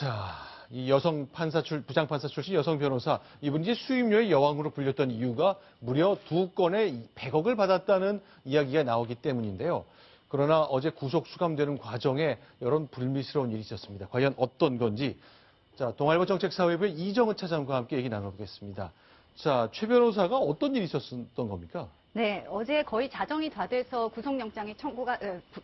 자, 이 부장판사 출신 여성 변호사, 이분이 이제 수임료의 여왕으로 불렸던 이유가 무려 2건에 100억을 받았다는 이야기가 나오기 때문인데요. 그러나 어제 구속 수감되는 과정에 이런 불미스러운 일이 있었습니다. 과연 어떤 건지, 자, 동아일보 정책사회부의 이정은 차장과 함께 얘기 나눠보겠습니다. 자, 최 변호사가 어떤 일이 있었던 겁니까? 네, 어제 거의 자정이 다 돼서 구속영장이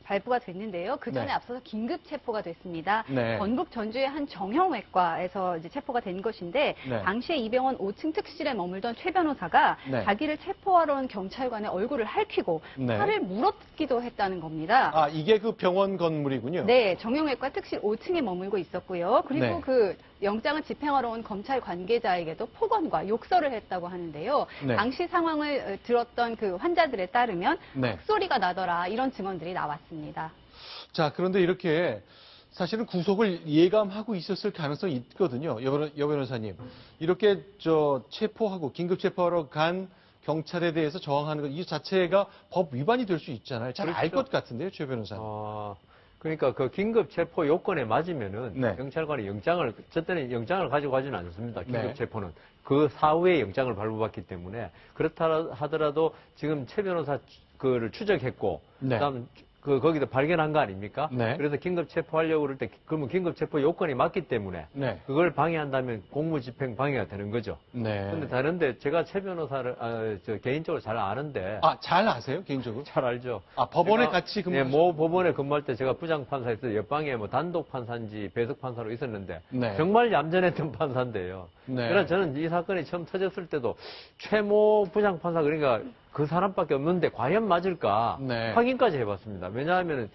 발부가 됐는데요. 그 전에 네. 앞서서 긴급 체포가 됐습니다. 네. 전북 전주의 한 정형외과에서 이제 체포가 된 것인데, 네. 당시에 이 병원 5층 특실에 머물던 최 변호사가 네. 자기를 체포하러 온 경찰관의 얼굴을 핥히고 네. 팔을 물어뜯기도 했다는 겁니다. 아, 이게 그 병원 건물이군요. 네, 정형외과 특실 5층에 머물고 있었고요. 그리고 네. 그 영장을 집행하러 온 검찰 관계자에게도 폭언과 욕설을 했다고 하는데요. 네. 당시 상황을 들었던 그 환자들에 따르면 네. 헛소리가 나더라, 이런 증언들이 나왔습니다. 자, 그런데 이렇게 사실은 구속을 예감하고 있었을 가능성이 있거든요. 여 변호사님. 이렇게 체포하고 긴급 체포하러 간 경찰에 대해서 저항하는 것, 이 자체가 법 위반이 될 수 있잖아요. 잘 알 것 그렇죠. 같은데요, 최 변호사님. 그러니까 그 긴급 체포 요건에 맞으면은 네. 경찰관이 저 때는 영장을 가지고 가지는 않습니다. 긴급 네. 체포는 그 사후에 영장을 발부받기 때문에 그렇다 하더라도 지금 최 변호사 그를 추적했고 네. 그다음 거기서 발견한 거 아닙니까? 네. 그래서 긴급 체포하려고 그럴 때 그러면 긴급 체포 요건이 맞기 때문에 네. 그걸 방해한다면 공무집행 방해가 되는 거죠. 네. 근데 다른데 제가 최 변호사를 개인적으로 잘 아는데 아, 잘 아세요, 개인적으로? 잘 알죠. 아, 법원에 제가, 같이 네, 근무. 법원에 근무할 때 제가 부장판사에서 옆방에 단독 판사인지 배석 판사로 있었는데 네. 정말 얌전했던 판사인데요. 네. 그래서 저는 이 사건이 처음 터졌을 때도 최모 부장판사 그러니까 그 사람밖에 없는데 과연 맞을까 네. 확인까지 해봤습니다. 왜냐하면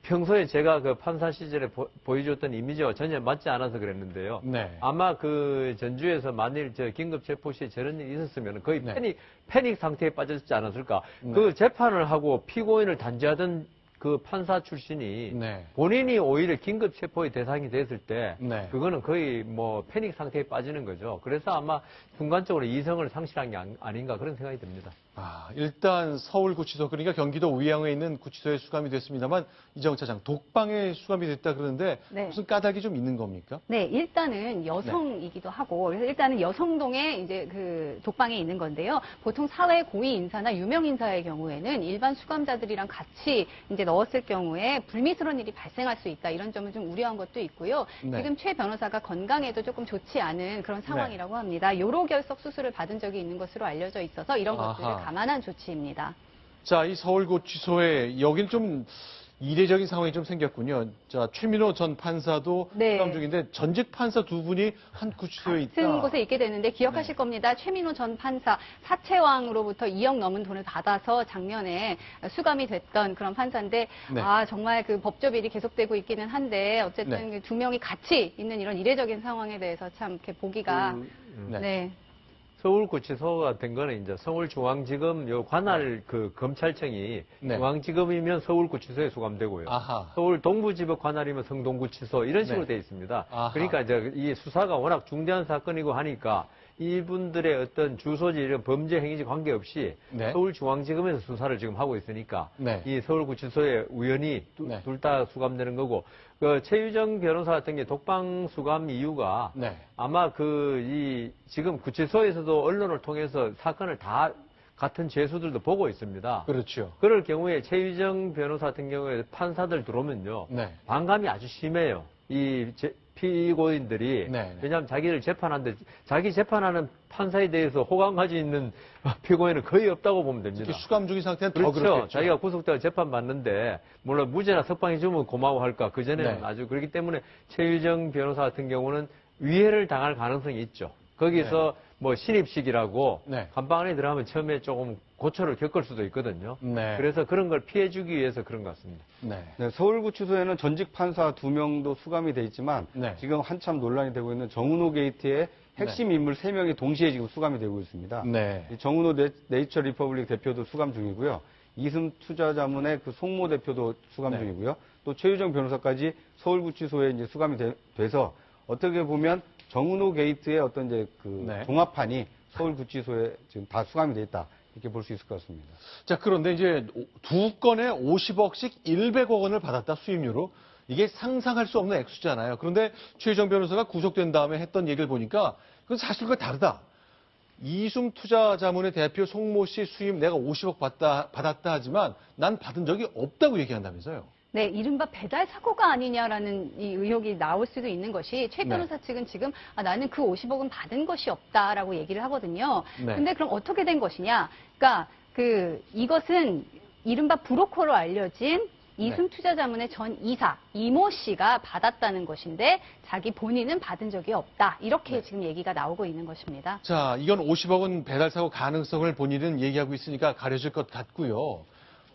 평소에 제가 그 판사 시절에 보여줬던 이미지와 전혀 맞지 않아서 그랬는데요. 네. 아마 그 전주에서 만일 긴급 체포 시에 저런 일이 있었으면 거의 네. 패닉 상태에 빠졌지 않았을까. 네. 그 재판을 하고 피고인을 단죄하던 그 판사 출신이 네. 본인이 오히려 긴급 체포의 대상이 됐을 때 네. 그거는 거의 뭐 패닉 상태에 빠지는 거죠. 그래서 아마 순간적으로 이성을 상실한 게 아닌가 그런 생각이 듭니다. 아, 일단 서울구치소, 그러니까 경기도 의왕에 있는 구치소에 수감이 됐습니다만, 이정은 차장, 독방에 수감이 됐다 그러는데 네. 무슨 까닭이 좀 있는 겁니까? 네, 일단은 여성이기도 하고, 그래서 일단은 여성동에 이제 그 독방에 있는 건데요. 보통 사회 고위 인사나 유명 인사의 경우에는 일반 수감자들이랑 같이 이제 넣었을 경우에 불미스러운 일이 발생할 수 있다, 이런 점을 좀 우려한 것도 있고요. 네. 지금 최 변호사가 건강에도 조금 좋지 않은 그런 상황이라고 합니다. 요로결석 수술을 받은 적이 있는 것으로 알려져 있어서 이런 것들을 감안한 조치입니다. 자, 이 서울구치소에 여긴 좀 이례적인 상황이 좀 생겼군요. 자, 최민호 전 판사도 네. 수감 중인데 전직 판사 두 분이 한 구치소에 있다. 같은 곳에 있게 되는데 기억하실 겁니다. 최민호 전 판사 사채왕으로부터 2억 넘은 돈을 받아서 작년에 수감이 됐던 그런 판사인데 네. 아 정말 그 법조비리 계속되고 있기는 한데 어쨌든 네. 두 명이 같이 있는 이런 이례적인 상황에 대해서 참 이렇게 보기가 네. 네. 서울구치소가 된 거는 이제 서울중앙지검 요 관할 그 검찰청이 네. 중앙지검이면 서울구치소에 수감되고요. 아하. 서울 동부지법 관할이면 성동구치소 이런 식으로 네. 돼 있습니다. 아하. 그러니까 이제 이 수사가 워낙 중대한 사건이고 하니까 이분들의 어떤 주소지 이런 범죄 행위지 관계없이 네. 서울중앙지검에서 수사를 지금 하고 있으니까 네. 이 서울구치소에 우연히 네. 둘 다 수감되는 거고 그 최유정 변호사 같은 게 독방 수감 이유가 네. 아마 지금 구치소에서도 언론을 통해서 사건을 다 같은 죄수들도 보고 있습니다. 그렇죠. 그럴 경우에 최유정 변호사 같은 경우에 판사들 들어오면요. 네. 반감이 아주 심해요. 피고인들이. 네. 왜냐하면 자기를 재판하는데 자기 재판하는 판사에 대해서 호감 가지고 있는 피고인은 거의 없다고 보면 됩니다. 특히 수감 중인 상태는 더 그렇죠. 그렇겠죠. 자기가 구속되어 재판받는데 물론 무죄나 석방해 주면 고마워할까. 그전에는 네. 아주 그렇기 때문에 최유정 변호사 같은 경우는 위해를 당할 가능성이 있죠. 거기서 뭐 신입식이라고 네. 감방 안에 들어가면 처음에 조금 고초를 겪을 수도 있거든요. 네. 그래서 그런 걸 피해주기 위해서 그런 것 같습니다. 네. 네, 서울구치소에는 전직 판사 2명도 수감이 돼 있지만 네. 지금 한참 논란이 되고 있는 정은호 게이트의 핵심 인물 3명이 동시에 지금 수감이 되고 있습니다. 네. 이 정은호 네이처 리퍼블릭 대표도 수감 중이고요. 이슴 투자자문의 그 송모 대표도 수감 네. 중이고요. 또 최유정 변호사까지 서울구치소에 이제 수감이 돼서 어떻게 보면 정은호 게이트의 어떤 이제 그 네. 종합판이 서울구치소에 지금 다 수감이 돼 있다. 이렇게 볼 수 있을 것 같습니다. 자, 그런데 이제 두 건에 50억씩 100억 원을 받았다, 수임료로. 이게 상상할 수 없는 액수잖아요. 그런데 최유정 변호사가 구속된 다음에 했던 얘기를 보니까 그건 사실과 다르다. 이숨 투자자문의 대표 송모 씨 수임 내가 50억 받았다 하지만 난 받은 적이 없다고 얘기한다면서요. 네, 이른바 배달 사고가 아니냐라는 이 의혹이 나올 수도 있는 것이 최 변호사 측은 지금 나는 그 50억은 받은 것이 없다라고 얘기를 하거든요. 네. 근데 그럼 어떻게 된 것이냐? 그러니까 이것은 이른바 브로커로 알려진 이숨 투자자문의 전 이사 이모 씨가 받았다는 것인데 자기 본인은 받은 적이 없다. 이렇게 지금 얘기가 나오고 있는 것입니다. 자, 이건 50억은 배달 사고 가능성을 본인은 얘기하고 있으니까 가려질 것 같고요.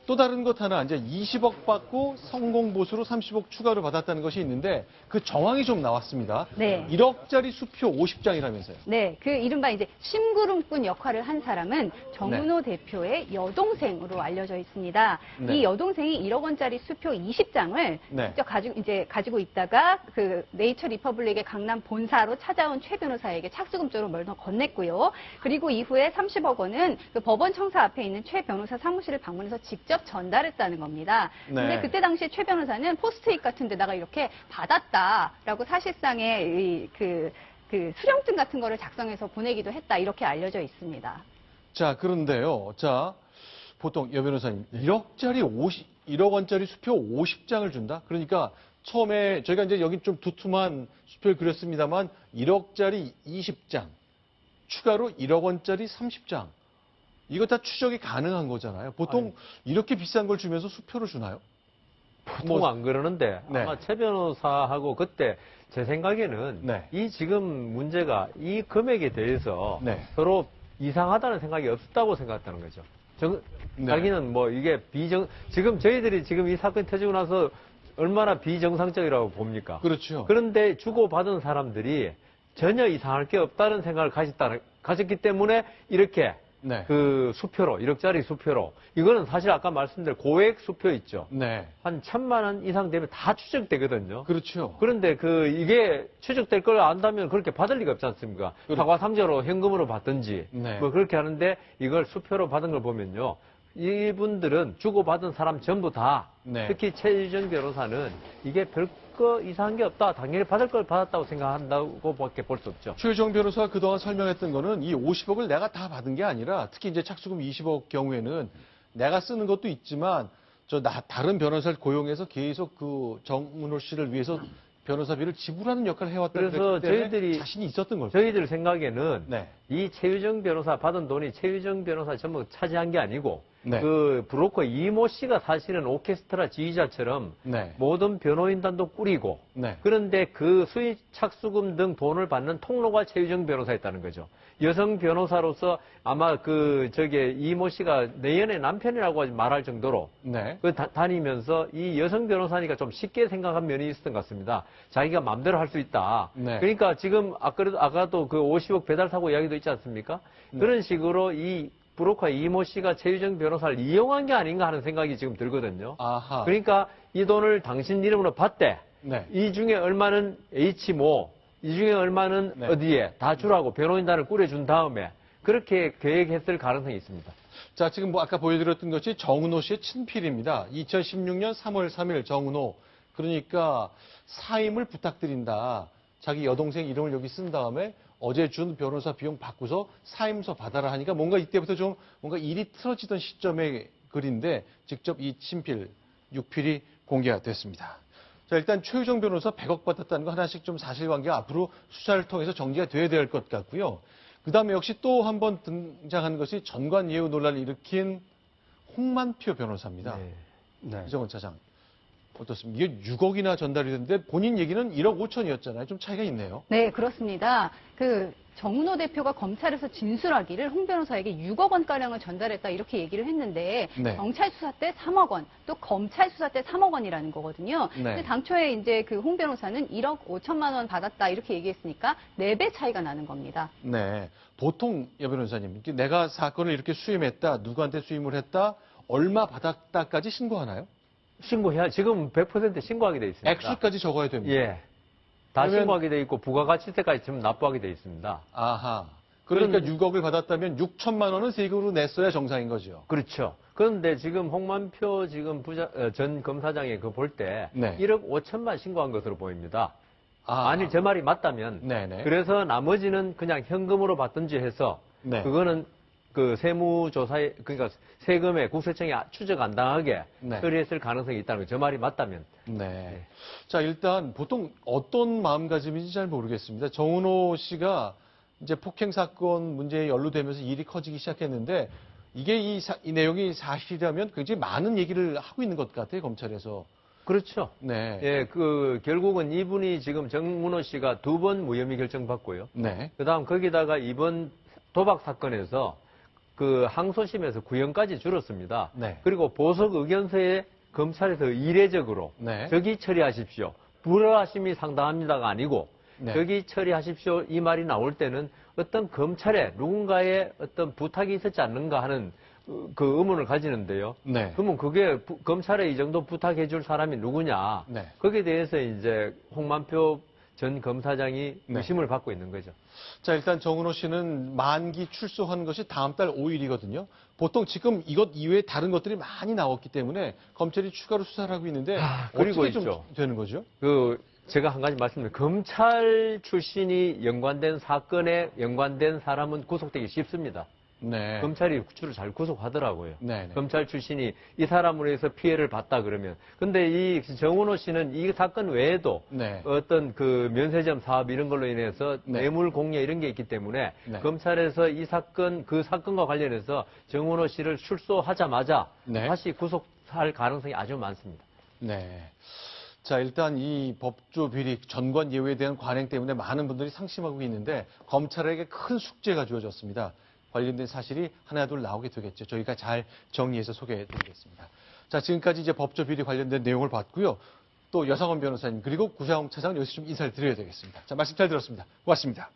또 다른 것 하나, 이제 20억 받고 성공 보수로 30억 추가로 받았다는 것이 있는데 그 정황이 좀 나왔습니다. 네. 1억짜리 수표 50장이라면서요. 네, 그 이른바 이제 심구름꾼 역할을 한 사람은 정은호 대표의 여동생으로 알려져 있습니다. 네. 이 여동생이 1억 원짜리 수표 20장을 네. 직접 가지고 있다가 그 네이처 리퍼블릭의 강남 본사로 찾아온 최 변호사에게 착수금쪽으로 멀더 건넸고요. 그리고 이후에 30억 원은 그 법원 청사 앞에 있는 최 변호사 사무실을 방문해서 직접 전달했다는 겁니다. 근데 네. 그때 당시에 최 변호사는 포스트잇 같은 데다가 이렇게 받았다라고 사실상의 그 수령증 같은 거를 작성해서 보내기도 했다 이렇게 알려져 있습니다. 자, 그런데요. 자, 보통 여 변호사님 1억 원짜리 수표 50장을 준다? 그러니까 처음에 저희가 이제 여기 좀 두툼한 수표를 그렸습니다만 1억짜리 20장, 추가로 1억 원짜리 30장. 이거 다 추적이 가능한 거잖아요. 보통 이렇게 비싼 걸 주면서 수표를 주나요? 보통 안 그러는데 네. 아마 최 변호사하고 그때 제 생각에는 네. 이 지금 문제가 이 금액에 대해서 네. 서로 이상하다는 생각이 없다고 생각했다는 거죠. 네. 자기는 뭐 이게 지금 저희들이 지금 이 사건이 터지고 나서 얼마나 비정상적이라고 봅니까? 그렇죠. 그런데 주고받은 사람들이 전혀 이상할 게 없다는 생각을 가졌기 때문에 이렇게 네. 그 수표로, 1억짜리 수표로. 이거는 사실 아까 말씀드린 고액 수표 있죠. 네. 한 1,000만 원 이상 되면 다 추적되거든요. 그렇죠. 그런데 이게 추적될 걸 안다면 그렇게 받을 리가 없지 않습니까? 그렇죠. 사과상자로 현금으로 받든지. 네. 뭐 그렇게 하는데 이걸 수표로 받은 걸 보면요. 이분들은 주고받은 사람 전부 다 네. 특히 최유정 변호사는 이게 별거 이상한 게 없다. 당연히 받을 걸 받았다고 생각한다고 밖에 볼 수 없죠. 최유정 변호사가 그동안 설명했던 거는 이 50억을 내가 다 받은 게 아니라 특히 이제 착수금 20억 경우에는 내가 쓰는 것도 있지만 다른 변호사를 고용해서 계속 그 정은호 씨를 위해서 변호사비를 지불하는 역할을 해왔다. 그래서 저희들이 자신이 있었던 거죠. 저희들 생각에는 네. 이 최유정 변호사 받은 돈이 최유정 변호사 전부 차지한 게 아니고 네. 그 브로커 이모 씨가 사실은 오케스트라 지휘자처럼 네. 모든 변호인단도 꾸리고 네. 그런데 그 수익 착수금 등 돈을 받는 통로가 최유정 변호사였다는 거죠. 여성 변호사로서 아마 이모 씨가 내연의 남편이라고 말할 정도로 네. 다니면서 이 여성 변호사니까 좀 쉽게 생각한 면이 있었던 것 같습니다. 자기가 마음대로 할 수 있다. 네. 그러니까 지금 아까도 그 50억 배달 사고 이야기도 있지 않습니까? 네. 그런 식으로 이 브로커 이모 씨가 최유정 변호사를 이용한 게 아닌가 하는 생각이 지금 들거든요. 아하. 그러니까 이 돈을 당신 이름으로 받되 네. 이 중에 얼마는 H모, 이 중에 얼마는 네. 어디에 다 주라고 변호인단을 꾸려준 다음에 그렇게 계획했을 가능성이 있습니다. 자, 지금 아까 보여드렸던 것이 정은호 씨의 친필입니다. 2016년 3월 3일 정은호. 그러니까 사임을 부탁드린다. 자기 여동생 이름을 여기 쓴 다음에 어제 준 변호사 비용 받고서 사임서 받아라 하니까 뭔가 이때부터 좀 뭔가 일이 틀어지던 시점의 글인데 직접 이 친필 6필이 공개가 됐습니다. 자, 일단 최유정 변호사 100억 받았다는 거 하나씩 좀 사실관계가 앞으로 수사를 통해서 정리가 돼야 될 것 같고요. 그 다음에 역시 또 한 번 등장한 것이 전관예우 논란을 일으킨 홍만표 변호사입니다. 네. 이정은 차장. 어떻습니까? 이게 6억이나 전달이 됐는데 본인 얘기는 1억 5천이었잖아요. 좀 차이가 있네요. 네, 그렇습니다. 정은호 대표가 검찰에서 진술하기를 홍 변호사에게 6억 원가량을 전달했다 이렇게 얘기를 했는데 네. 경찰 수사 때 3억 원, 또 검찰 수사 때 3억 원이라는 거거든요. 네. 근데 당초에 이제 홍 변호사는 1억 5천만 원 받았다 이렇게 얘기했으니까 4배 차이가 나는 겁니다. 네. 보통 여 변호사님, 내가 사건을 이렇게 수임했다, 누구한테 수임을 했다, 얼마 받았다까지 신고하나요? 신고해야 지금 100% 신고하게 돼 있습니다. 액수까지 적어야 됩니다. 예. 다 그러면- 신고하게 돼 있고 부가가치세까지 지금 납부하게 돼 있습니다. 아하. 그러니까 6억을 받았다면 6천만 원은 세금으로 냈어야 정상인 거죠. 그렇죠. 그런데 지금 홍만표 지금 전 검사장이 그 볼 때 네. 1억 5천만 신고한 것으로 보입니다. 아. 만일 제 말이 맞다면 네네. 그래서 나머지는 그냥 현금으로 받든지 해서 네. 그거는 그 세무조사에 그러니까 세금에 국세청이 추적 안 당하게 네. 처리했을 가능성이 있다는 거죠. 제 말이 맞다면. 네. 자, 일단 보통 어떤 마음가짐인지 잘 모르겠습니다. 정은호 씨가 이제 폭행 사건 문제에 연루되면서 일이 커지기 시작했는데 이게 이 내용이 사실이라면 굉장히 많은 얘기를 하고 있는 것 같아요, 검찰에서. 그렇죠. 네. 예, 결국은 이분이 지금 정문호 씨가 2번 무혐의 결정받고요. 네. 그다음 거기다가 이번 도박 사건에서 항소심에서 구형까지 줄었습니다. 네. 그리고 보석 의견서에 검찰에서 이례적으로 네. 저기 처리하십시오. 불허하심이 상당합니다가 아니고 네. 저기 처리하십시오 이 말이 나올 때는 어떤 검찰에 누군가의 어떤 부탁이 있었지 않는가 하는 그 의문을 가지는데요. 네. 그러면 그게 검찰에 이 정도 부탁해 줄 사람이 누구냐. 네. 거기에 대해서 이제 홍만표 전 검사장이 네. 의심을 받고 있는 거죠. 자, 일단 정은호 씨는 만기 출소한 것이 다음 달 5일이거든요. 보통 지금 이것 이외에 다른 것들이 많이 나왔기 때문에 검찰이 추가로 수사를 하고 있는데 그리고 어떻게 좀 있죠. 되는 거죠? 제가 한 가지 말씀드리면 검찰 출신이 연관된 사건에 연관된 사람은 구속되기 쉽습니다. 네. 검찰이 주로 잘 구속하더라고요. 네. 검찰 출신이 이 사람으로 해서 피해를 봤다 그러면. 근데 이 정은호 씨는 이 사건 외에도 네. 어떤 면세점 사업 이런 걸로 인해서 네. 뇌물 공여 이런 게 있기 때문에 네. 검찰에서 그 사건과 관련해서 정은호 씨를 출소하자마자 네. 다시 구속할 가능성이 아주 많습니다. 네. 자, 일단 이 법조 비리 전관 예우에 대한 관행 때문에 많은 분들이 상심하고 있는데 검찰에게 큰 숙제가 주어졌습니다. 관련된 사실이 하나 둘 나오게 되겠죠. 저희가 잘 정리해서 소개해 드리겠습니다. 자, 지금까지 이제 법조 비리 관련된 내용을 봤고요. 또 여상원 변호사님 그리고 구자홍 차장 여기서 좀 인사를 드려야 되겠습니다. 자, 말씀 잘 들었습니다. 고맙습니다.